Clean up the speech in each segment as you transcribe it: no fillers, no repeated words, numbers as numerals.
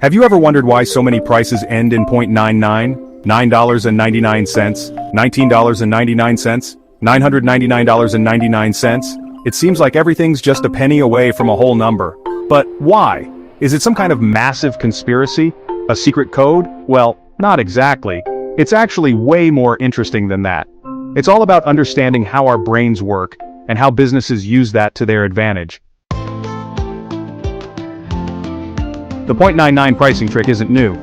Have you ever wondered why so many prices end in .99, $9.99, $19.99, $999.99? It seems like everything's just a penny away from a whole number. But why? Is it some kind of massive conspiracy? A secret code? Well, not exactly. It's actually way more interesting than that. It's all about understanding how our brains work and how businesses use that to their advantage. The .99 pricing trick isn't new.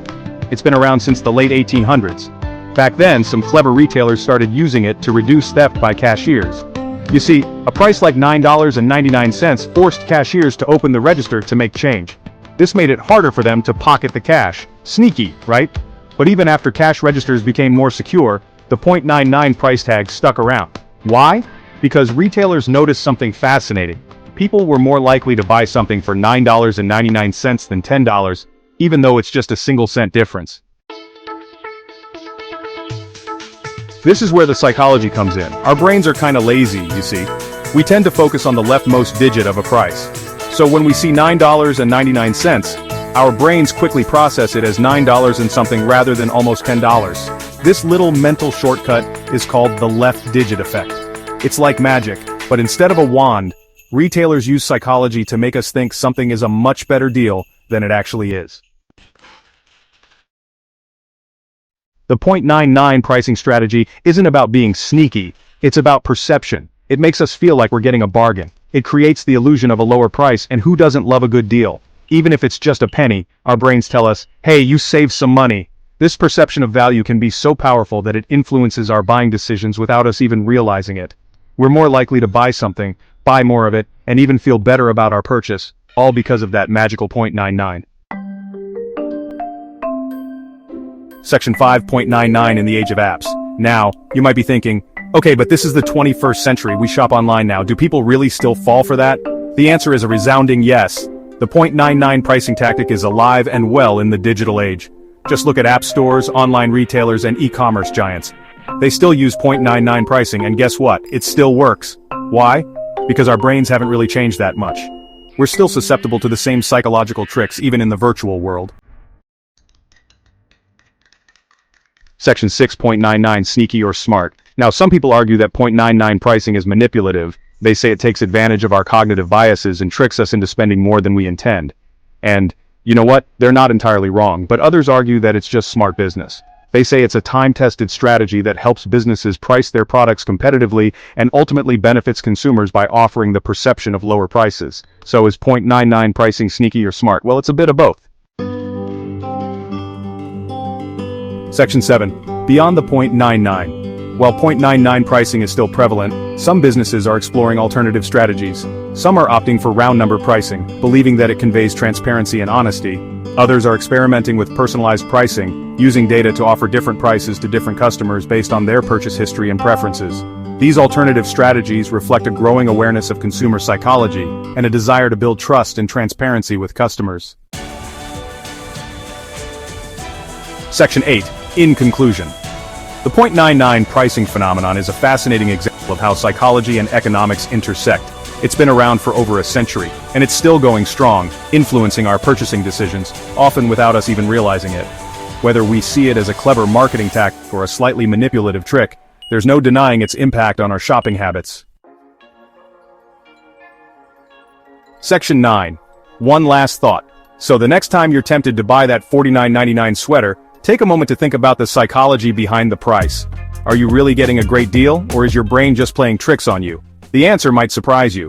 It's been around since the late 1800s. Back then, some clever retailers started using it to reduce theft by cashiers. You see, a price like $9.99 forced cashiers to open the register to make change. This made it harder for them to pocket the cash. Sneaky, right? But even after cash registers became more secure, the .99 price tag stuck around. Why? Because retailers noticed something fascinating. People were more likely to buy something for $9.99 than $10, even though it's just a single cent difference. This is where the psychology comes in. Our brains are kinda lazy, you see. We tend to focus on the leftmost digit of a price. So when we see $9.99, our brains quickly process it as $9 and something rather than almost $10. This little mental shortcut is called the left digit effect. It's like magic, but instead of a wand, retailers use psychology to make us think something is a much better deal than it actually is. The .99 pricing strategy isn't about being sneaky, it's about perception. It makes us feel like we're getting a bargain. It creates the illusion of a lower price, and who doesn't love a good deal? Even if it's just a penny, our brains tell us, hey, you saved some money. This perception of value can be so powerful that it influences our buying decisions without us even realizing it. We're more likely to buy something, buy more of it, and even feel better about our purchase, all because of that magical .99. Section 5.99 in the age of apps. Now, you might be thinking, okay, but this is the 21st century, we shop online now, do people really still fall for that? The answer is a resounding yes. The .99 pricing tactic is alive and well in the digital age. Just look at app stores, online retailers, and e-commerce giants. They still use .99 pricing, and guess what? It still works. Why? Because our brains haven't really changed that much. We're still susceptible to the same psychological tricks even in the virtual world. Section 6.99 Sneaky or smart. Now some people argue that .99 pricing is manipulative. They say it takes advantage of our cognitive biases and tricks us into spending more than we intend. And, you know what? They're not entirely wrong, but others argue that it's just smart business. They say it's a time-tested strategy that helps businesses price their products competitively and ultimately benefits consumers by offering the perception of lower prices. So is .99 pricing sneaky or smart? Well, it's a bit of both. Section 7. Beyond the .99. While .99 pricing is still prevalent, some businesses are exploring alternative strategies. Some are opting for round number pricing, believing that it conveys transparency and honesty. Others are experimenting with personalized pricing, using data to offer different prices to different customers based on their purchase history and preferences. These alternative strategies reflect a growing awareness of consumer psychology and a desire to build trust and transparency with customers. Section 8. In conclusion. The .99 pricing phenomenon is a fascinating example of how psychology and economics intersect. It's been around for over a century, and it's still going strong, influencing our purchasing decisions, often without us even realizing it. Whether we see it as a clever marketing tactic or a slightly manipulative trick, there's no denying its impact on our shopping habits. Section 9. One last thought. So the next time you're tempted to buy that $49.99 sweater, take a moment to think about the psychology behind the price. Are you really getting a great deal, or is your brain just playing tricks on you? The answer might surprise you.